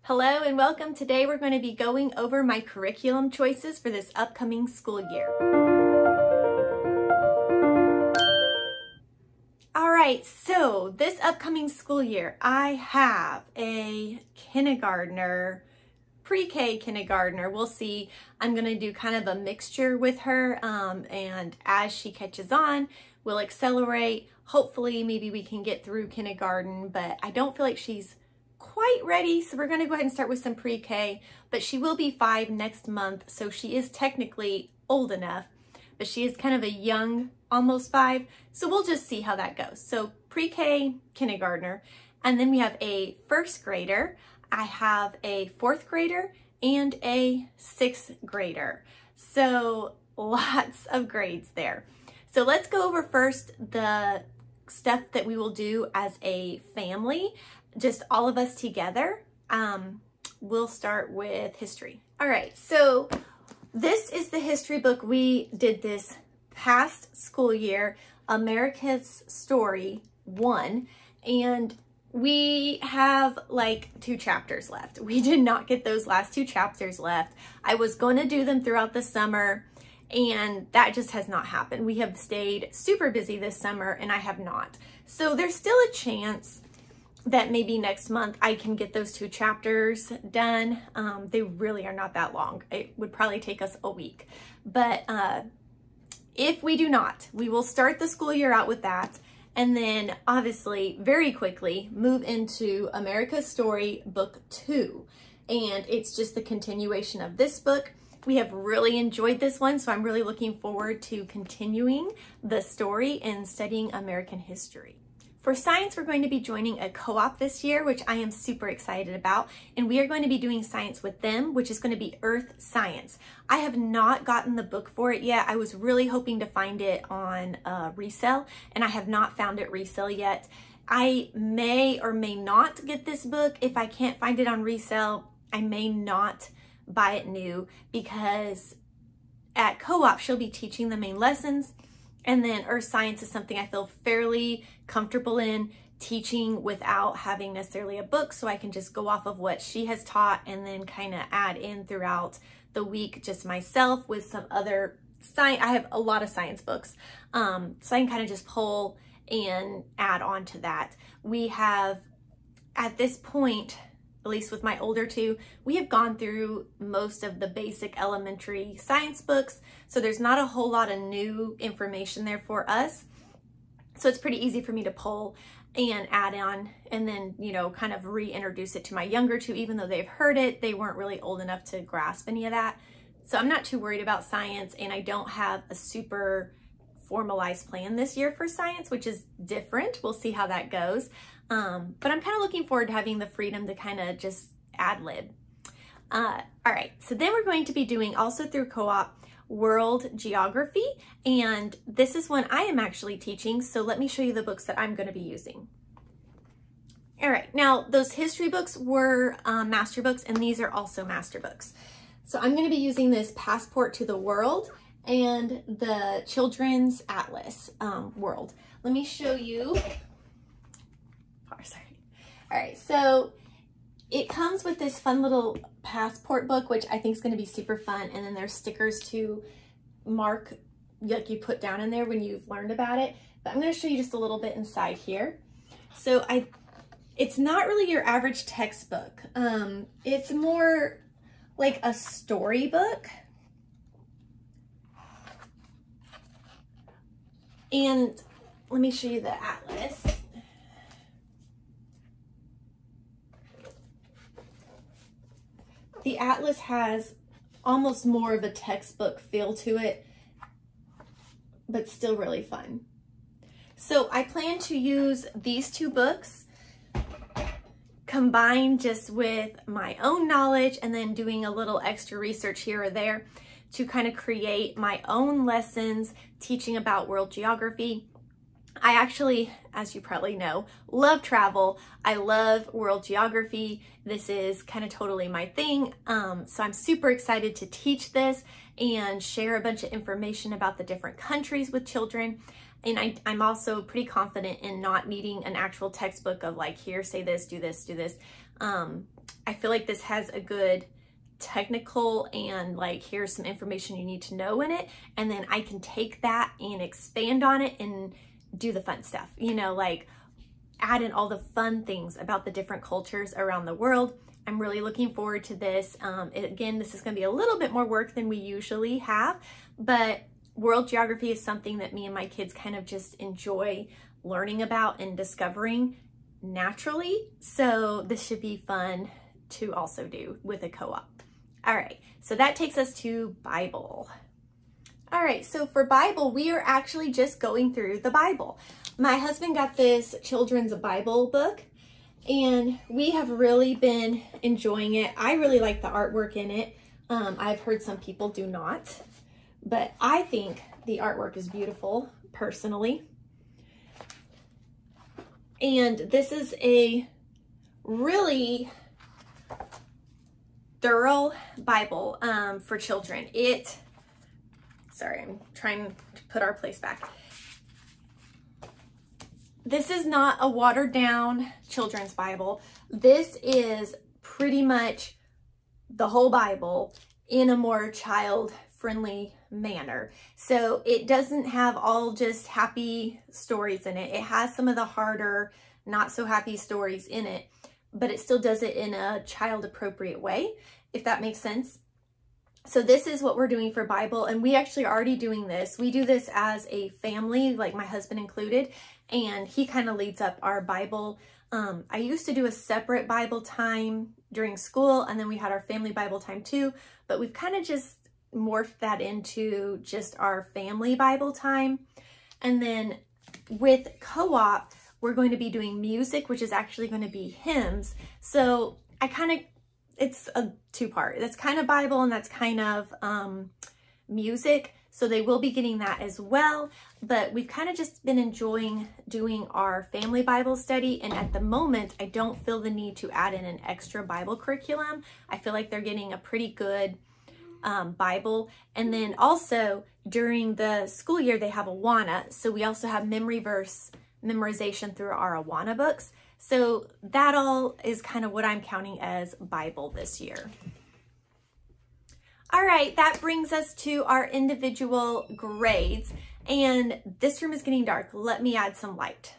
Hello and welcome. Today we're going to be going over my curriculum choices for this upcoming school year. All right, so this upcoming school year, I have a kindergartner, pre-K kindergartner. We'll see. I'm going to do kind of a mixture with her, and as she catches on, we'll accelerate. Hopefully, maybe we can get through kindergarten, but I don't feel like she's quite ready, so we're going to go ahead and start with some pre-K, but she will be 5 next month, so she is technically old enough, but she is kind of a young, almost 5, so we'll just see how that goes. So pre-K kindergartner, and then we have a 1st grader, I have a 4th grader, and a 6th grader. So lots of grades there. So let's go over first the stuff that we will do as a family, just all of us together. We'll start with history. All right, so this is the history book we did this past school year, America's Story 1, and we have like 2 chapters left. We did not get those last 2 chapters left. I was going to do them throughout the summer, and that just has not happened. We have stayed super busy this summer, and I have not. So there's still a chance that maybe next month I can get those 2 chapters done. They really are not that long. It would probably take us a week. But if we do not, we will start the school year out with that. And then obviously very quickly move into America's Story Book 2. And it's just the continuation of this book. We have really enjoyed this one, so I'm really looking forward to continuing the story and studying American history. For science, we're going to be joining a co-op this year, which I am super excited about, and we are going to be doing science with them, which is going to be Earth Science. I have not gotten the book for it yet. I was really hoping to find it on resale, and I have not found it resale yet. I may or may not get this book. If I can't find it on resale, I may not buy it new, because at co-op, she'll be teaching the main lessons. And then Earth Science is something I feel fairly comfortable in teaching without having necessarily a book, so I can just go off of what she has taught and then kind of add in throughout the week just myself with some other science. I have a lot of science books, so I can kind of just pull and add on to that. We have, at this point, at least with my older 2, we have gone through most of the basic elementary science books, so there's not a whole lot of new information there for us. So it's pretty easy for me to pull and add on, and then, you know, kind of reintroduce it to my younger 2, even though they've heard it, they weren't really old enough to grasp any of that. So I'm not too worried about science, and I don't have a super formalized plan this year for science, which is different. We'll see how that goes. But I'm kind of looking forward to having the freedom to kind of just ad lib. All right, so then we're going to be doing also through co-op World Geography, and this is one I am actually teaching, so let me show you the books that I'm going to be using. All right, now those history books were master books, and these are also master books. So I'm going to be using this Passport to the World and the Children's Atlas World. Let me show you. Sorry. All right, so it comes with this fun little passport book, which I think is going to be super fun, and then there's stickers to mark, like you put down in there when you've learned about it. But I'm going to show you just a little bit inside here. So it's not really your average textbook. It's more like a storybook. And let me show you the atlas. The atlas has almost more of a textbook feel to it, but still really fun. So I plan to use these 2 books combined just with my own knowledge and then doing a little extra research here or there to kind of create my own lessons teaching about world geography. I actually, as you probably know, love travel. I love world geography. This is kind of totally my thing. So I'm super excited to teach this and share a bunch of information about the different countries with children. And I'm also pretty confident in not needing an actual textbook of like, here, say this, do this, do this. I feel like this has a good technical and like, here's some information you need to know in it. And then I can take that and expand on it and do the fun stuff, you know, like add in all the fun things about the different cultures around the world. I'm really looking forward to this. Again, this is going to be a little bit more work than we usually have, but world geography is something that me and my kids kind of just enjoy learning about and discovering naturally. So this should be fun to also do with a co-op. All right, so that takes us to Bible. All right, so for Bible, we are actually just going through the Bible. My husband got this children's Bible book, and we have really been enjoying it. I really like the artwork in it. I've heard some people do not, but I think the artwork is beautiful, personally. And this is a really thorough Bible for children. Sorry, I'm trying to put our place back. This is not a watered down children's Bible. This is pretty much the whole Bible in a more child-friendly manner. So it doesn't have all just happy stories in it. It has some of the harder, not so happy stories in it, but it still does it in a child-appropriate way, if that makes sense. So this is what we're doing for Bible, and we actually are already doing this. We do this as a family, like my husband included, and he kind of leads up our Bible. I used to do a separate Bible time during school, and then we had our family Bible time too, but we've kind of just morphed that into just our family Bible time. And then with co-op, we're going to be doing music, which is actually going to be hymns. So it's a two-part. That's kind of Bible and that's kind of music. So they will be getting that as well. But we've kind of just been enjoying doing our family Bible study. And at the moment, I don't feel the need to add in an extra Bible curriculum. I feel like they're getting a pretty good Bible. And then also during the school year, they have Awana. So we also have memory verse memorization through our Awana books. So that all is kind of what I'm counting as Bible this year. All right, that brings us to our individual grades. And this room is getting dark. Let me add some light.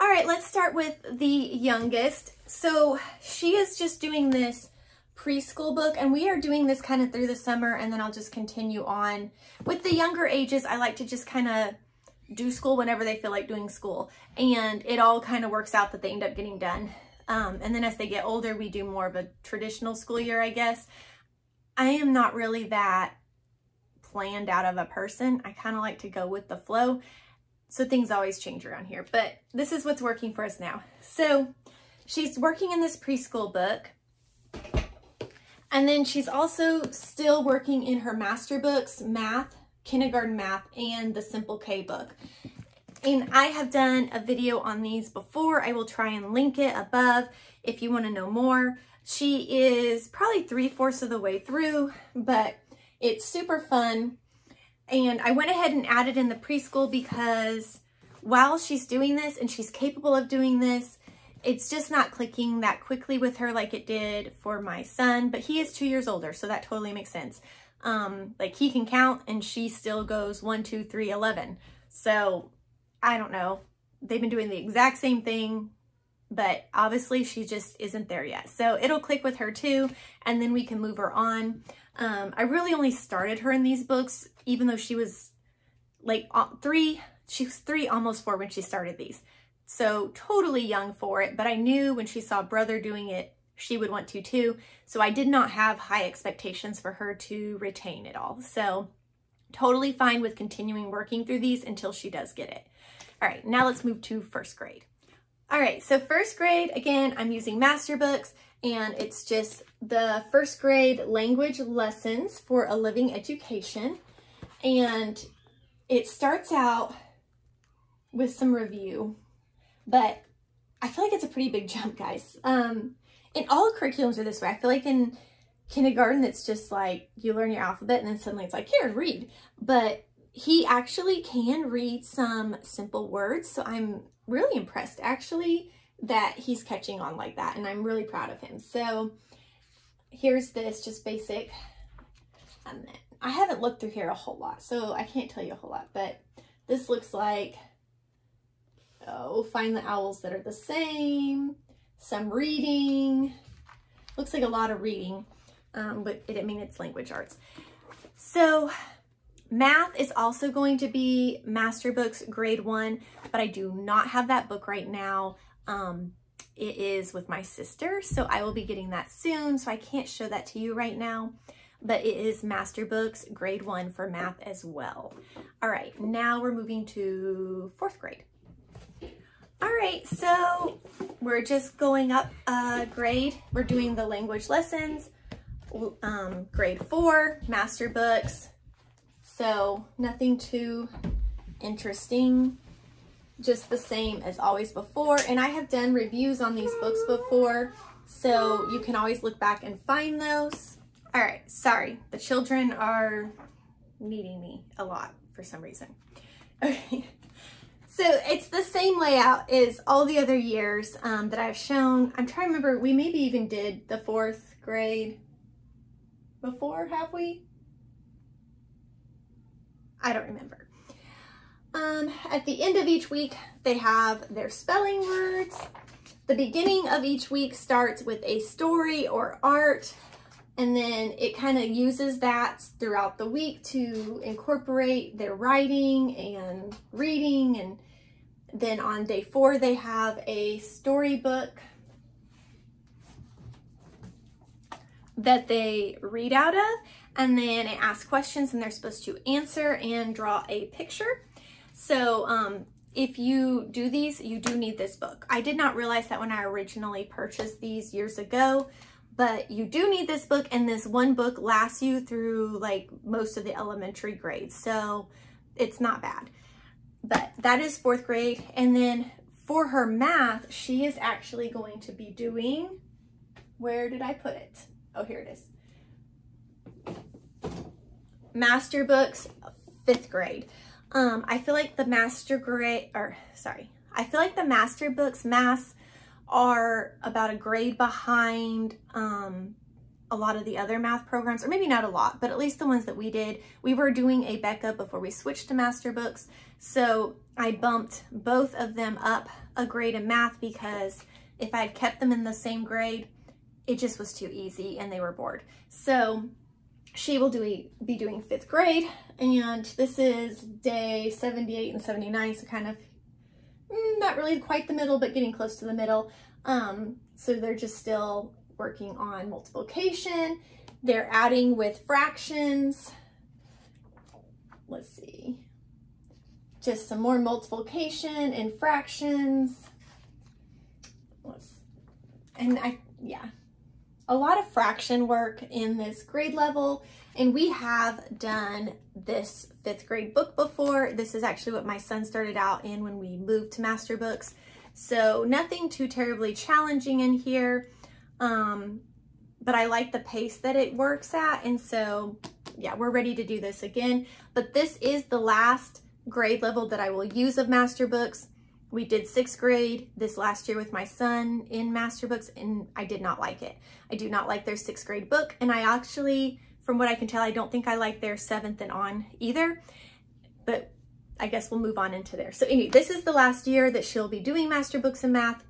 All right, let's start with the youngest. So she is just doing this preschool book, and we are doing this kind of through the summer, and then I'll just continue on. With the younger ages, I like to just kind of do school whenever they feel like doing school, and it all kind of works out that they end up getting done. And then as they get older, we do more of a traditional school year, I guess. I am not really that planned out of a person. I kind of like to go with the flow. So things always change around here, but this is what's working for us now. So she's working in this preschool book. And then she's also still working in her master books, math, kindergarten math, and the Simple K book. And I have done a video on these before. I will try and link it above if you want to know more. She is probably 3/4 of the way through, but it's super fun. And I went ahead and added in the preschool because while she's doing this and she's capable of doing this, it's just not clicking that quickly with her like it did for my son, but he is 2 years older, so that totally makes sense. Like he can count and she still goes 1, 2, 3, 11. So I don't know. They've been doing the exact same thing, but obviously she just isn't there yet. So it'll click with her too, and then we can move her on. I really only started her in these books, even though she was like 3, she was 3, almost 4 when she started these. So totally young for it, but I knew when she saw brother doing it, she would want to too. So I did not have high expectations for her to retain it all. So totally fine with continuing working through these until she does get it. All right, now let's move to first grade. All right, so first grade, again, I'm using master books, and it's just the first grade language lessons for a living education. And it starts out with some review, but I feel like it's a pretty big jump, guys. And all curriculums are this way. I feel like in kindergarten, it's just like you learn your alphabet and then suddenly it's like, here, read. But he actually can read some simple words. So I'm really impressed actually that he's catching on like that, and I'm really proud of him. So here's this, just basic. I haven't looked through here a whole lot, so I can't tell you a whole lot, but this looks like, oh, find the owls that are the same, some reading, looks like a lot of reading, but it's language arts. So math is also going to be Master Books Grade 1, but I do not have that book right now. It is with my sister, so I will be getting that soon, so I can't show that to you right now, but it is Master Books Grade 1 for math as well. All right, now we're moving to 4th grade. All right, so we're just going up a grade. We're doing the language lessons, grade 4, Master Books. So nothing too interesting, just the same as always before. And I have done reviews on these books before, so you can always look back and find those. All right, sorry, the children are needing me a lot for some reason. Okay, so it's the same layout as all the other years that I've shown. I'm trying to remember, we maybe even did the 4th grade before, have we? I don't remember. At the end of each week, they have their spelling words. The beginning of each week starts with a story or art, and then it kind of uses that throughout the week to incorporate their writing and reading. And then on day 4, they have a storybook that they read out of, and then it asks questions and they're supposed to answer and draw a picture. So if you do these, you do need this book. I did not realize that when I originally purchased these years ago, but you do need this book, and this one book lasts you through like most of the elementary grades, so it's not bad. But that is 4th grade. And then for her math, she is actually going to be doing, where did I put it? Oh, here it is. Master Books 5th grade. I feel like the Master Books maths are about a grade behind a lot of the other math programs, or maybe not a lot, but at least the ones that we did. We were doing a Becca before we switched to Master Books, so I bumped both of them up a grade in math, because if I had kept them in the same grade, it just was too easy and they were bored. So she will be doing 5th grade, and this is day 78 and 79, so kind of not really quite the middle, but getting close to the middle. So they're just still working on multiplication. They're adding with fractions. Let's see, just some more multiplication and fractions. A lot of fraction work in this grade level, and we have done this 5th grade book before. This is actually what my son started out in when we moved to Master Books, so nothing too terribly challenging in here, but I like the pace that it works at, and so yeah, we're ready to do this again. But this is the last grade level that I will use of Master Books. We did 6th grade this last year with my son in Master Books, and I did not like it. I do not like their 6th grade book, and I actually, from what I can tell, I don't think I like their 7th and on either, but I guess we'll move on into there. So anyway, this is the last year that she'll be doing Master Books in math.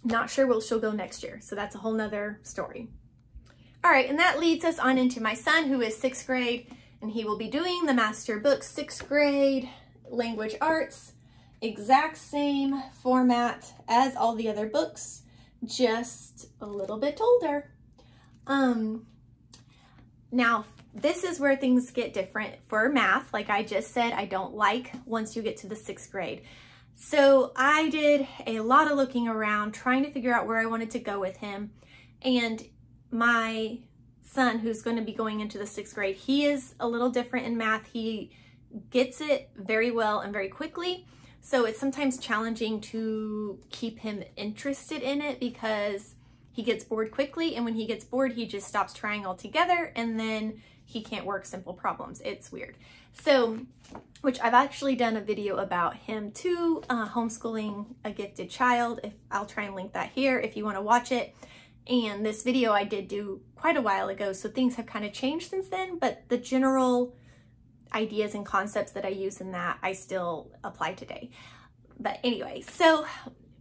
Not sure where she'll go next year, so that's a whole nother story. All right, and that leads us on into my son, who is 6th grade, and he will be doing the Master Books 6th grade language arts. Exact same format as all the other books, just a little bit older. Now, this is where things get different for math. Like I just said, I don't like once you get to the 6th grade. So I did a lot of looking around, trying to figure out where I wanted to go with him. And my son, who's going to be going into the 6th grade, he is a little different in math. He gets it very well and very quickly. So it's sometimes challenging to keep him interested in it, because he gets bored quickly, and when he gets bored, he just stops trying altogether, and then he can't work simple problems. It's weird. So, which I've actually done a video about him too, homeschooling a gifted child. I'll try and link that here if you want to watch it. And this video I did do quite a while ago, so things have kind of changed since then, but the general ideas and concepts that I use in that I still apply today. But anyway, so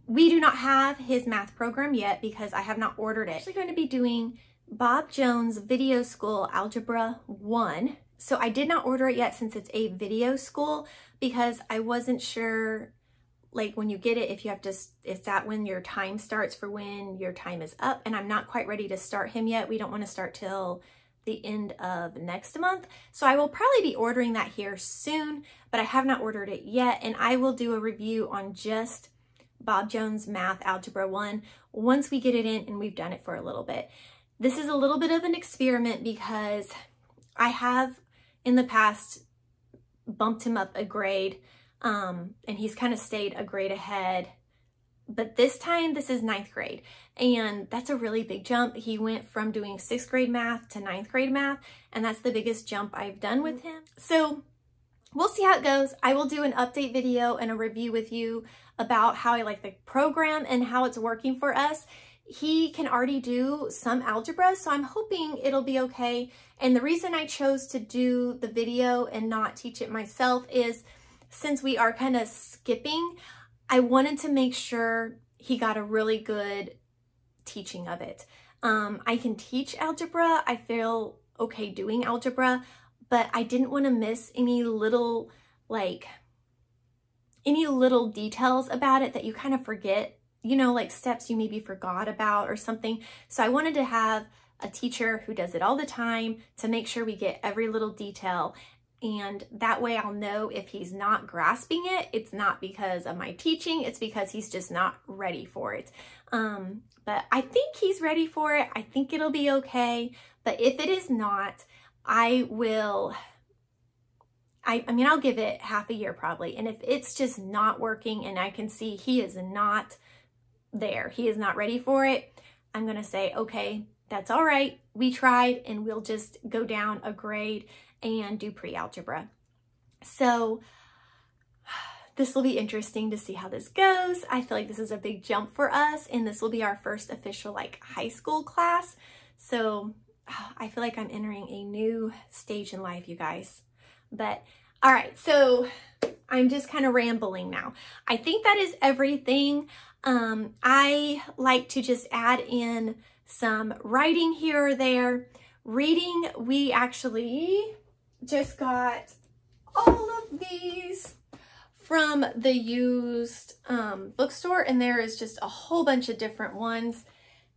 we do not have his math program yet because I have not ordered it. I'm actually going to be doing Bob Jones Video School Algebra 1. So I did not order it yet since it's a video school because I wasn't sure, like when you get it, if you have to, is that when your time starts for when your time is up? And I'm not quite ready to start him yet. We don't want to start till the end of next month. So I will probably be ordering that here soon, but I have not ordered it yet. And I will do a review on just Bob Jones Math Algebra 1 once we get it in and we've done it for a little bit. This is a little bit of an experiment because I have in the past bumped him up a grade and he's kind of stayed a grade ahead. But this time, this is 9th grade, and that's a really big jump. He went from doing 6th grade math to 9th grade math, and that's the biggest jump I've done with him. So we'll see how it goes. I will do an update video and a review with you about how I like the program and how it's working for us. He can already do some algebra, so I'm hoping it'll be okay. And the reason I chose to do the video and not teach it myself is since we are kind of skipping, I wanted to make sure he got a really good teaching of it. I can teach algebra. I feel okay doing algebra, but I didn't want to miss any little details about it that you kind of forget, you know, like steps you maybe forgot about or something. So I wanted to have a teacher who does it all the time to make sure we get every little detail. And that way I'll know if he's not grasping it, it's not because of my teaching, it's because he's just not ready for it. But I think he's ready for it. I think it'll be okay. But if it is not, I mean, I'll give it half a year probably. And if it's just not working and I can see he is not there, he is not ready for it, I'm going to say, okay, that's all right. We tried, and we'll just go down a grade and do pre-algebra. So this will be interesting to see how this goes. I feel like this is a big jump for us, and this will be our first official like high school class. So I feel like I'm entering a new stage in life, you guys. But all right, so I'm just kind of rambling now. I think that is everything. I like to just add in some writing here or there. Reading, we actually just got all of these from the used bookstore, and there is just a whole bunch of different ones.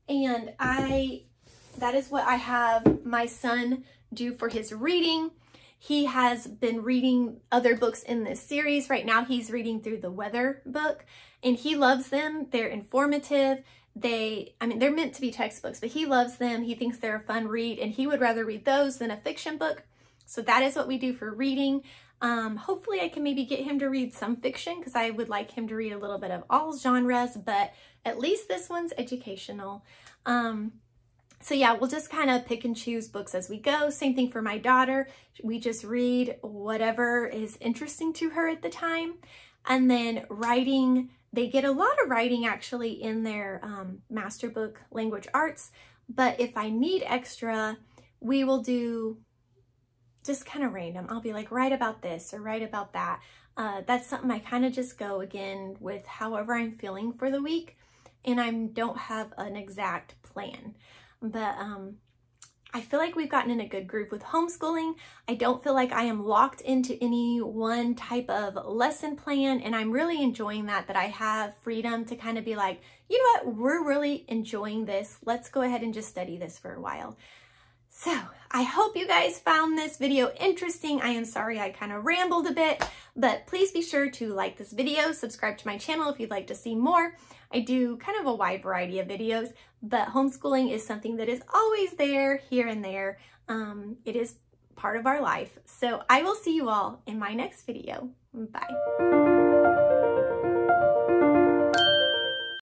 And that is what I have my son do for his reading. He has been reading other books in this series. Right now he's reading through the weather book, and he loves them. They're informative. They're meant to be textbooks, but he loves them. He thinks they're a fun read, and he would rather read those than a fiction book. So that is what we do for reading. Hopefully I can maybe get him to read some fiction because I would like him to read a little bit of all genres, but at least this one's educational. So yeah, we'll just kind of pick and choose books as we go. Same thing for my daughter. We just read whatever is interesting to her at the time. And then writing, they get a lot of writing actually in their master book, language arts. But if I need extra, we will do just kind of random. I'll be like, write about this or write about that. That's something I kind of just go again with however I'm feeling for the week. And I don't have an exact plan. But I feel like we've gotten in a good groove with homeschooling. I don't feel like I am locked into any one type of lesson plan, and I'm really enjoying that I have freedom to kind of be like, you know what, we're really enjoying this. Let's go ahead and just study this for a while. So I hope you guys found this video interesting. I am sorry I kind of rambled a bit, but please be sure to like this video, subscribe to my channel if you'd like to see more. I do kind of a wide variety of videos, but homeschooling is something that is always there, here and there. It is part of our life. So I will see you all in my next video. Bye.